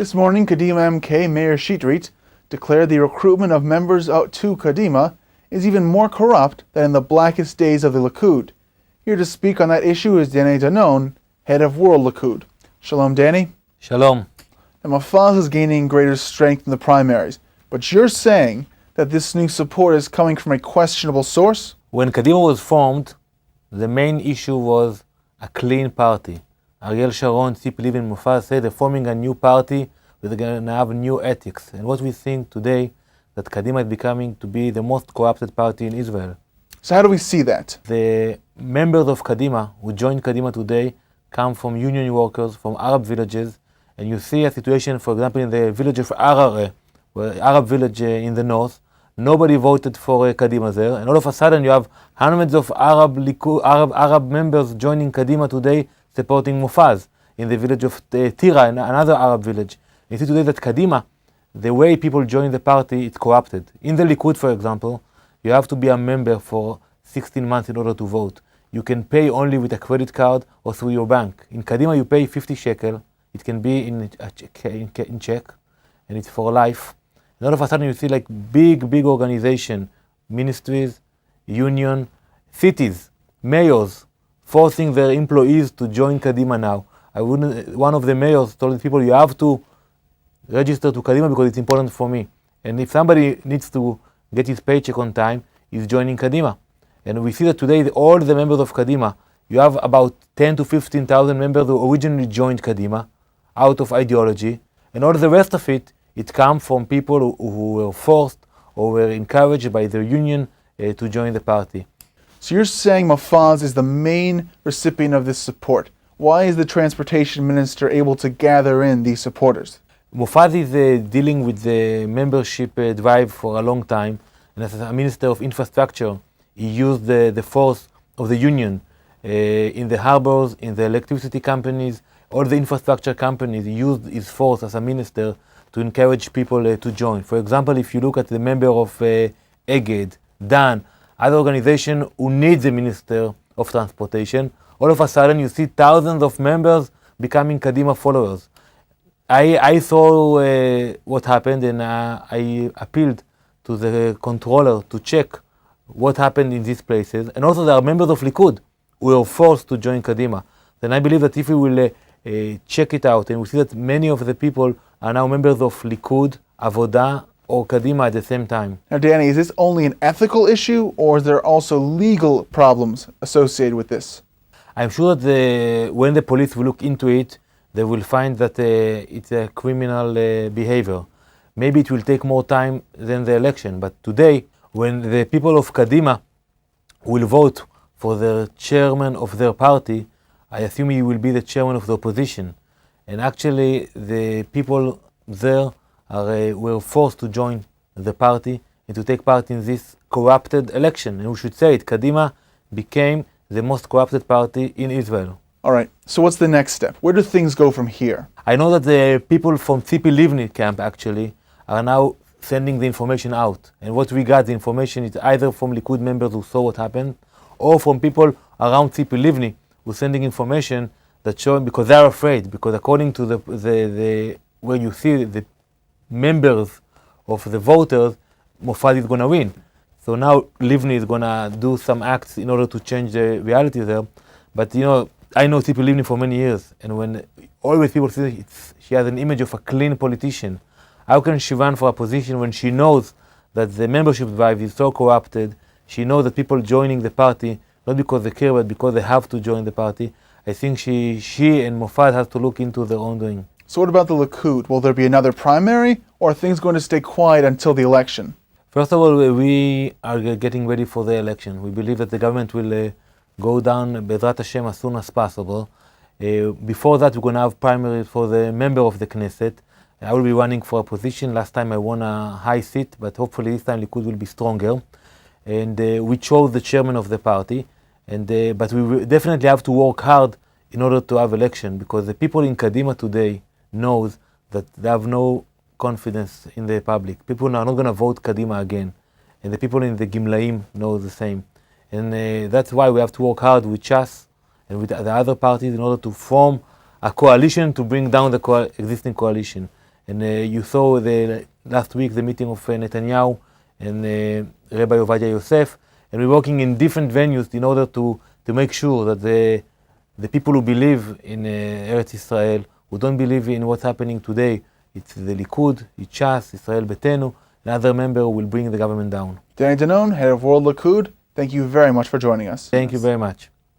This morning, Kadima MK Mayor Sheetreat declared the recruitment of members out to Kadima is even more corrupt than in the blackest days of the Likud. Here to speak on that issue is Danon, head of World Likud. Shalom, Danny. Shalom. Now, Mafaz is gaining greater strength in the primaries, but you're saying that this new support is coming from a questionable source? When Kadima was formed, the main issue was a clean party. Ariel Sharon, Tzipi Livni, and Mofaz said they're forming a new party, we're going to have new ethics. And what we think today, that Kadima is becoming to be the most corrupted party in Israel. So how do we see that? The members of Kadima who joined Kadima today come from union workers, from Arab villages, and you see a situation, for example, in the village of Arare, Arab village in the north, nobody voted for Kadima there, and all of a sudden you have hundreds of Arab members joining Kadima today, supporting Mofaz in the village of Tira, another Arab village. You see today that Kadima, the way people join the party, it's corrupted. In the Likud, for example, you have to be a member for 16 months in order to vote. You can pay only with a credit card or through your bank. In Kadima, you pay 50 shekel. It can be in check, and it's for life. And all of a sudden, you see like big organization, ministries, union, cities, mayors, forcing their employees to join Kadima now. One of the mayors told the people, you have to register to Kadima because it's important for me. And if somebody needs to get his paycheck on time, he's joining Kadima. And we see that today, all the members of Kadima, you have about 10 to 15,000 members who originally joined Kadima out of ideology. And all the rest of it, it comes from people who were forced or were encouraged by their union to join the party. So you're saying Mafaz is the main recipient of this support. Why is the transportation minister able to gather in these supporters? Mofaz is dealing with the membership drive for a long time, and as a minister of infrastructure, he used the force of the union in the harbors, in the electricity companies, all the infrastructure companies. He used his force as a minister to encourage people to join. For example, if you look at the member of Eged, Dan, other organization who needs a minister of transportation, all of a sudden you see thousands of members becoming Kadima followers. I saw what happened, and I appealed to the controller to check what happened in these places. And also there are members of Likud who were forced to join Kadima. Then I believe that if we will check it out, and we see that many of the people are now members of Likud, Avoda, or Kadima at the same time. Now, Danny, is this only an ethical issue, or is there also legal problems associated with this? I'm sure that when the police will look into it, they will find that it's a criminal behavior. Maybe it will take more time than the election, but today, when the people of Kadima will vote for the chairman of their party, I assume he will be the chairman of the opposition. And actually, the people there were forced to join the party and to take part in this corrupted election. And we should say it, Kadima became the most corrupted party in Israel. All right, so what's the next step? Where do things go from here? I know that the people from Tzipi Livni camp actually are now sending the information out. And what we got, the information is either from Likud members who saw what happened, or from people around Tzipi Livni who are sending information that show, because they're afraid, because according to the where you see the members of the voters, Mofaz is going to win. So now Livni is going to do some acts in order to change the reality there. But you know, I know Tzipi Livni for many years, and when always people say she has an image of a clean politician, how can she run for a position when she knows that the membership drive is so corrupted? She knows that people joining the party, not because they care, but because they have to join the party. I think she and Mofaz have to look into their own doing. So what about the Likud? Will there be another primary, or are things going to stay quiet until the election? First of all, we are getting ready for the election. We believe that the government will go down, Bezrat Hashem, as soon as possible. Before that, we're going to have primaries for the member of the Knesset. I will be running for a position. Last time I won a high seat, but hopefully this time Likud will be stronger. And we chose the chairman of the party. But we definitely have to work hard in order to have election, because the people in Kadima today knows that they have no confidence in the public. People are not going to vote Kadima again. And the people in the Gimlaim know the same. And that's why we have to work hard with Shas and with the other parties in order to form a coalition to bring down the existing coalition. And you saw last week the meeting of Netanyahu and Rabbi Ovadia Yosef, and we're working in different venues in order to make sure that the people who believe in Eretz Israel, who don't believe in what's happening today, it's the Likud, it's Shas, Israel Betenu, another member will bring the government down. Danon, head of World Likud, thank you very much for joining us. Thank you very much.